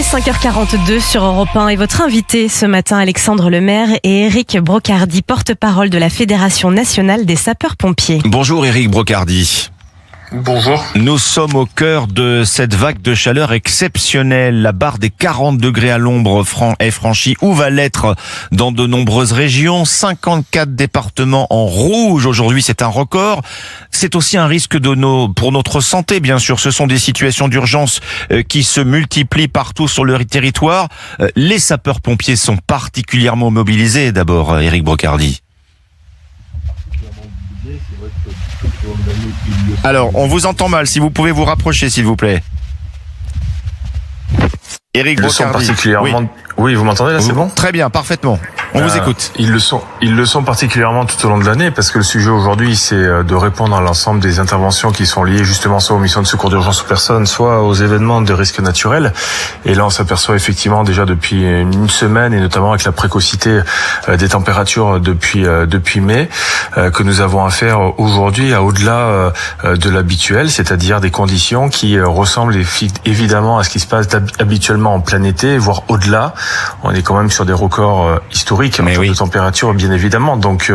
est 5h42 sur Europe 1 et votre invité ce matin, Alexandre Lemaire et Éric Brocardi, porte-parole de la Fédération nationale des sapeurs-pompiers. Bonjour Éric Brocardi. Bonjour. Nous sommes au cœur de cette vague de chaleur exceptionnelle. La barre des 40 degrés à l'ombre est franchie, ou va l'être dans de nombreuses régions. 54 départements en rouge aujourd'hui, c'est un record. C'est aussi un risque pour notre santé, bien sûr. Ce sont des situations d'urgence qui se multiplient partout sur le territoire. Les sapeurs-pompiers sont particulièrement mobilisés, d'abord, Éric Brocardi. Alors, on vous entend mal. Si vous pouvez vous rapprocher, s'il vous plaît. Éric Brocardi. Particulièrement. Oui, vous m'entendez là, c'est bon ? Très bien, parfaitement. On vous écoute. Ils le sont particulièrement tout au long de l'année parce que le sujet aujourd'hui, c'est de répondre à l'ensemble des interventions qui sont liées justement soit aux missions de secours d'urgence aux personnes, soit aux événements de risques naturels. Et là, on s'aperçoit effectivement déjà depuis une semaine et notamment avec la précocité des températures depuis mai, que nous avons affaire aujourd'hui à au-delà de l'habituel, c'est-à-dire des conditions qui ressemblent évidemment à ce qui se passe habituellement en plein été, voire au-delà. On est quand même sur des records historiques en termes de température, bien évidemment. Donc,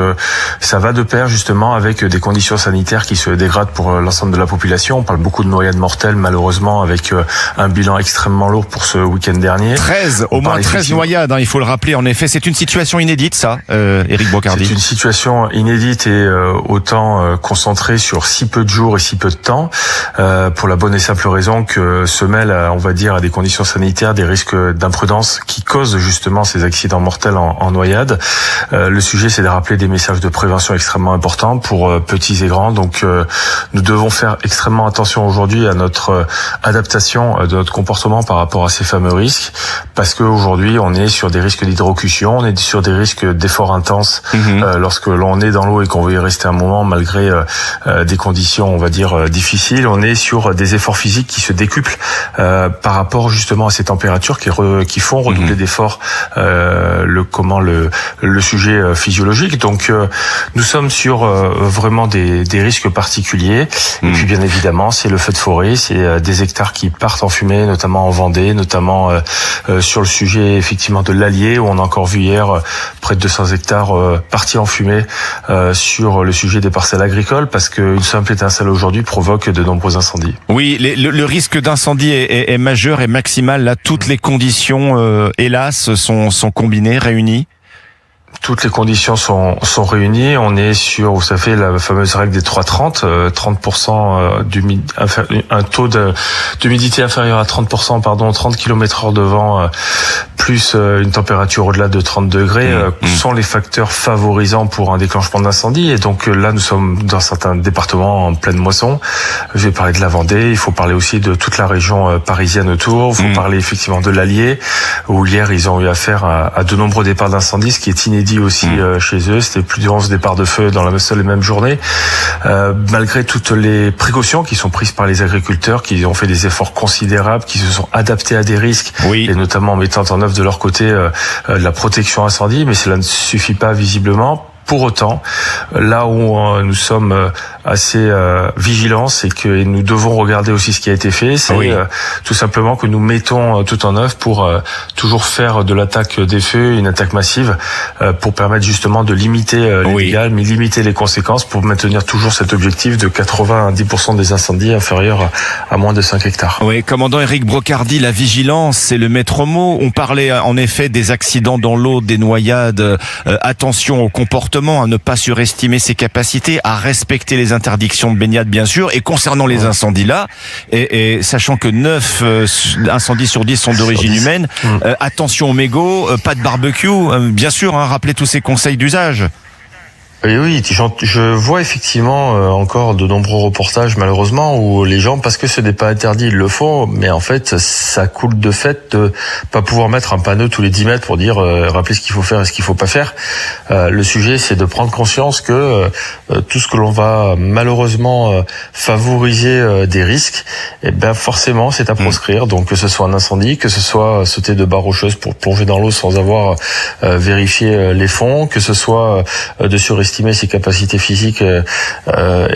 ça va de pair justement avec des conditions sanitaires qui se dégradent pour l'ensemble de la population. On parle beaucoup de noyades mortelles, malheureusement, avec un bilan extrêmement lourd pour ce week-end dernier. Au moins 13 noyades, il faut le rappeler. En effet, c'est une situation inédite, ça, Éric Brocardi. C'est une situation inédite et autant concentrée sur si peu de jours et si peu de temps, pour la bonne et simple raison que se mêlent, on va dire, à des conditions sanitaires, des risques d'imprudence qui causent justement ces accidents mortels en noyade. Le sujet, c'est de rappeler des messages de prévention extrêmement importants pour petits et grands. Donc, nous devons faire extrêmement attention aujourd'hui à notre adaptation de notre comportement par rapport à ces fameux risques, parce qu'aujourd'hui, on est sur des risques d'hydrocution, on est sur des risques d'efforts intenses lorsque l'on est dans l'eau et qu'on veut y rester un moment malgré des conditions, on va dire, difficiles. On est sur des efforts physiques qui se décuplent par rapport justement à ces températures qui font redoubler d'efforts le sujet physiologique. Donc nous sommes sur vraiment des risques particuliers. Et puis bien évidemment, c'est le feu de forêt, c'est des hectares qui partent en fumée, notamment en Vendée, notamment sur le sujet effectivement de l'Allier, où on a encore vu hier près de 200 hectares partis en fumée sur le sujet des parcelles agricoles, parce qu'une simple étincelle aujourd'hui provoque de nombreux incendies. Oui, le risque d'incendie est majeur et maximal. Là, toutes les conditions, hélas, sont combinées, réunies. Toutes les conditions sont réunies. On est sur, vous savez, la fameuse règle des 3-30, 30% un taux d'humidité inférieur à 30%, 30 km/h de vent, plus une température au-delà de 30 degrés, sont les facteurs favorisants pour un déclenchement d'incendie. Et donc là, nous sommes dans certains départements en pleine moisson. Je vais parler de la Vendée. Il faut parler aussi de toute la région parisienne autour. Il faut parler effectivement de l'Allier, où hier, ils ont eu affaire à de nombreux départs d'incendie, ce qui est inédit aussi chez eux. C'était plus de 11 départs de feu dans la seule et même journée. Malgré toutes les précautions qui sont prises par les agriculteurs, qui ont fait des efforts considérables, qui se sont adaptés à des risques, et notamment en mettant en œuvre de leur côté la protection incendie, mais cela ne suffit pas visiblement. Pour autant, là où nous sommes assez vigilants, c'est que nous devons regarder aussi ce qui a été fait. C'est tout simplement que nous mettons tout en œuvre pour toujours faire de l'attaque des feux une attaque massive, pour permettre justement de limiter les dégâts, mais limiter les conséquences, pour maintenir toujours cet objectif de 90% des incendies inférieurs à moins de 5 hectares. Oui, commandant Éric Brocardi, la vigilance, c'est le maître mot. On parlait en effet des accidents dans l'eau, des noyades. Attention au comportement, à ne pas surestimer ses capacités, à respecter les interdictions de baignade bien sûr. Et concernant les incendies là, et sachant que 9 incendies sur 10 sont d'origine humaine, attention aux mégots, pas de barbecue, bien sûr, rappelez tous ces conseils d'usage. Oui, je vois effectivement encore de nombreux reportages malheureusement où les gens, parce que ce n'est pas interdit, ils le font, mais en fait ça coule de fait de pas pouvoir mettre un panneau tous les 10 mètres pour dire rappeler ce qu'il faut faire et ce qu'il faut pas faire. Le sujet, c'est de prendre conscience que tout ce que l'on va malheureusement favoriser des risques, et ben forcément c'est à proscrire. Donc que ce soit un incendie, que ce soit sauter de barre rocheuse pour plonger dans l'eau sans avoir vérifié les fonds, que ce soit de surestimer surestimer ses capacités physiques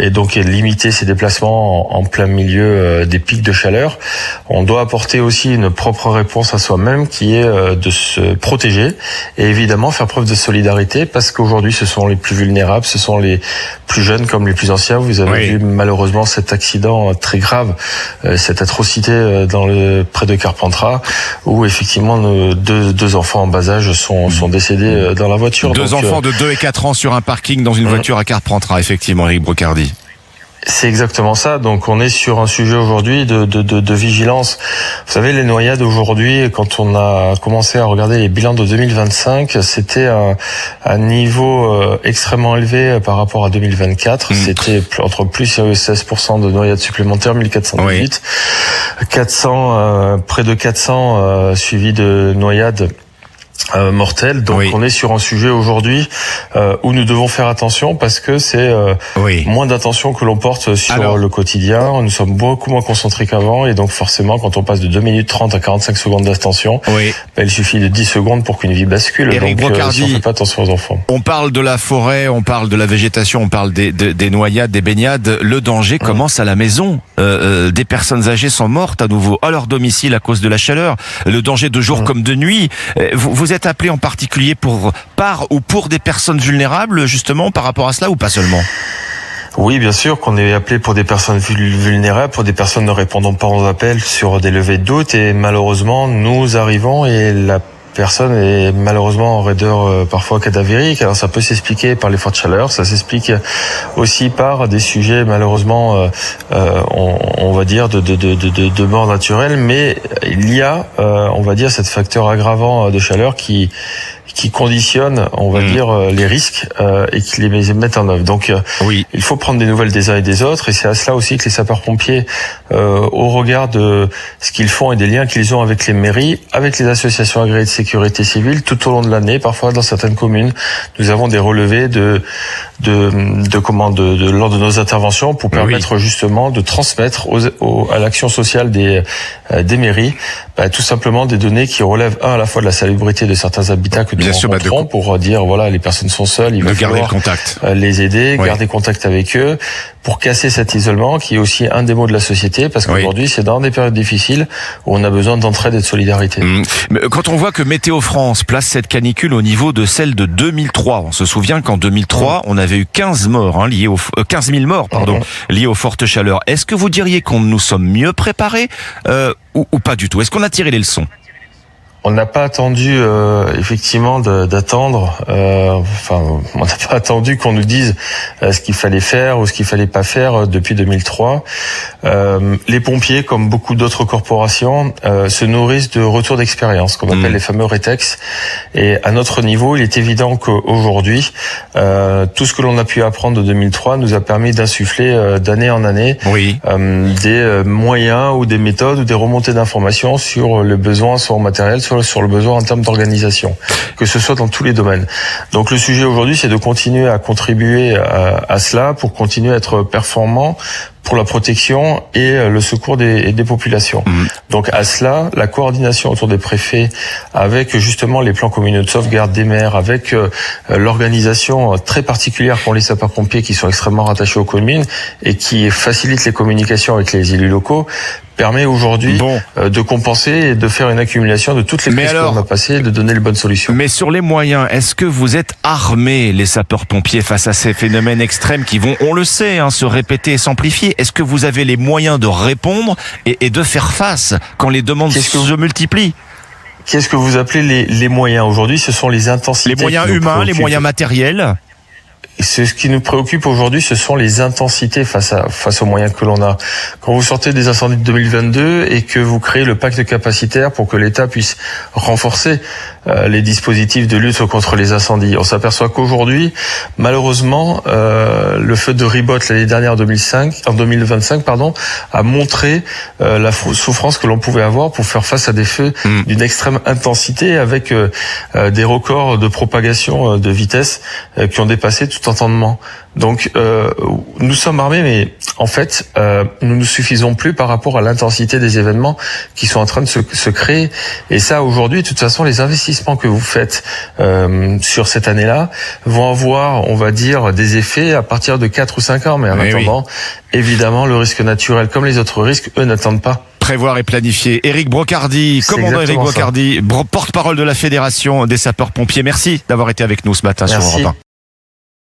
et donc limiter ses déplacements en plein milieu des pics de chaleur. On doit apporter aussi une propre réponse à soi-même qui est de se protéger et évidemment faire preuve de solidarité parce qu'aujourd'hui ce sont les plus vulnérables, ce sont les plus jeunes comme les plus anciens. Vous avez vu malheureusement cet accident très grave, cette atrocité près de Carpentras où effectivement nos deux enfants en bas âge sont décédés dans la voiture. Deux enfants de 2 et 4 ans sur un parking dans une voiture à Carpentras, effectivement, Éric Brocardi. C'est exactement ça. Donc on est sur un sujet aujourd'hui de vigilance. Vous savez, les noyades aujourd'hui, quand on a commencé à regarder les bilans de 2025, c'était un niveau extrêmement élevé par rapport à 2024. C'était entre plus 16% de noyades supplémentaires, 1418. 400, près de 400 suivis de noyades mortels. Donc on est sur un sujet aujourd'hui où nous devons faire attention parce que c'est moins d'attention que l'on porte sur le quotidien. Nous sommes beaucoup moins concentrés qu'avant et donc forcément quand on passe de 2 minutes 30 à 45 secondes d'attention, il suffit de 10 secondes pour qu'une vie bascule. Éric Brocardi, si on fait pas attention aux enfants. On parle de la forêt, on parle de la végétation, on parle des noyades, des baignades. Le danger commence à la maison. Des personnes âgées sont mortes à nouveau à leur domicile à cause de la chaleur. Le danger de jour comme de nuit. Vous êtes appelé en particulier par ou pour des personnes vulnérables, justement, par rapport à cela, ou pas seulement? Oui, bien sûr qu'on est appelé pour des personnes vulnérables, pour des personnes ne répondant pas aux appels sur des levées de doute, et malheureusement, nous arrivons et la personne est malheureusement en raideur parfois cadavérique. Alors ça peut s'expliquer par les fortes chaleurs, ça s'explique aussi par des sujets malheureusement on va dire de mort naturelle, mais il y a on va dire cet facteur aggravant de chaleur qui conditionne, on va dire, les risques et qui les mettent en œuvre. Donc, il faut prendre des nouvelles des uns et des autres, et c'est à cela aussi que les sapeurs-pompiers, au regard de ce qu'ils font et des liens qu'ils ont avec les mairies, avec les associations agréées de sécurité civile, tout au long de l'année, parfois dans certaines communes, nous avons des relevés lors de nos interventions pour permettre justement de transmettre à l'action sociale des mairies, tout simplement des données qui relèvent à la fois de la salubrité de certains habitats que nous rencontrons pour dire voilà, les personnes sont seules, il va falloir les aider, garder contact avec eux pour casser cet isolement qui est aussi un des maux de la société, parce qu'aujourd'hui c'est dans des périodes difficiles où on a besoin d'entraide et de solidarité. Mais quand on voit que Météo France place cette canicule au niveau de celle de 2003, on se souvient qu'en 2003 on avait eu 15 000 morts liés aux fortes chaleurs. Est-ce que vous diriez qu'on nous sommes mieux préparés ou pas du tout? Est-ce qu'on a tiré les leçons? On n'a pas attendu effectivement d'attendre. On n'a pas attendu qu'on nous dise ce qu'il fallait faire ou ce qu'il fallait pas faire depuis 2003. Les pompiers, comme beaucoup d'autres corporations, se nourrissent de retours d'expérience, qu'on appelle les fameux rétex. Et à notre niveau, il est évident qu'aujourd'hui, tout ce que l'on a pu apprendre de 2003 nous a permis d'insuffler d'année en année des moyens ou des méthodes ou des remontées d'informations sur le besoin, soit en matériel, sur le besoin en termes d'organisation, que ce soit dans tous les domaines. Donc le sujet aujourd'hui, c'est de continuer à contribuer à cela pour continuer à être performant pour la protection et le secours des populations. Donc à cela, la coordination autour des préfets avec justement les plans communaux de sauvegarde des maires, avec l'organisation très particulière pour les sapeurs-pompiers qui sont extrêmement rattachés aux communes et qui facilitent les communications avec les élus locaux, permet aujourd'hui de compenser et de faire une accumulation de toutes les crises que l'on a passées et de donner les bonnes solutions. Mais sur les moyens, est-ce que vous êtes armés, les sapeurs-pompiers, face à ces phénomènes extrêmes qui vont, on le sait, se répéter et s'amplifier? Est-ce que vous avez les moyens de répondre et de faire face quand les demandes se multiplient? Qu'est-ce que vous appelez les moyens? Aujourd'hui, ce sont les intensités. Les moyens humains, les moyens matériels? Ce qui nous préoccupe aujourd'hui, ce sont les intensités face aux moyens que l'on a. Quand vous sortez des incendies de 2022 et que vous créez le pacte capacitaire pour que l'État puisse renforcer les dispositifs de lutte contre les incendies, on s'aperçoit qu'aujourd'hui, malheureusement, le feu de Ribot l'année dernière en 2025, a montré la souffrance que l'on pouvait avoir pour faire face à des feux d'une extrême intensité avec des records de propagation de vitesse qui ont dépassé tout entendement. Donc nous sommes armés, mais en fait nous ne suffisons plus par rapport à l'intensité des événements qui sont en train de se créer. Et ça, aujourd'hui, de toute façon, les investissements que vous faites sur cette année-là vont avoir, on va dire, des effets à partir de 4 ou 5 ans. Mais en attendant, évidemment, le risque naturel, comme les autres risques, eux n'attendent pas. Prévoir et planifier. Éric Brocardi, commandant Éric Brocardi, porte-parole de la Fédération des sapeurs-pompiers. Merci d'avoir été avec nous ce matin sur Europe 1.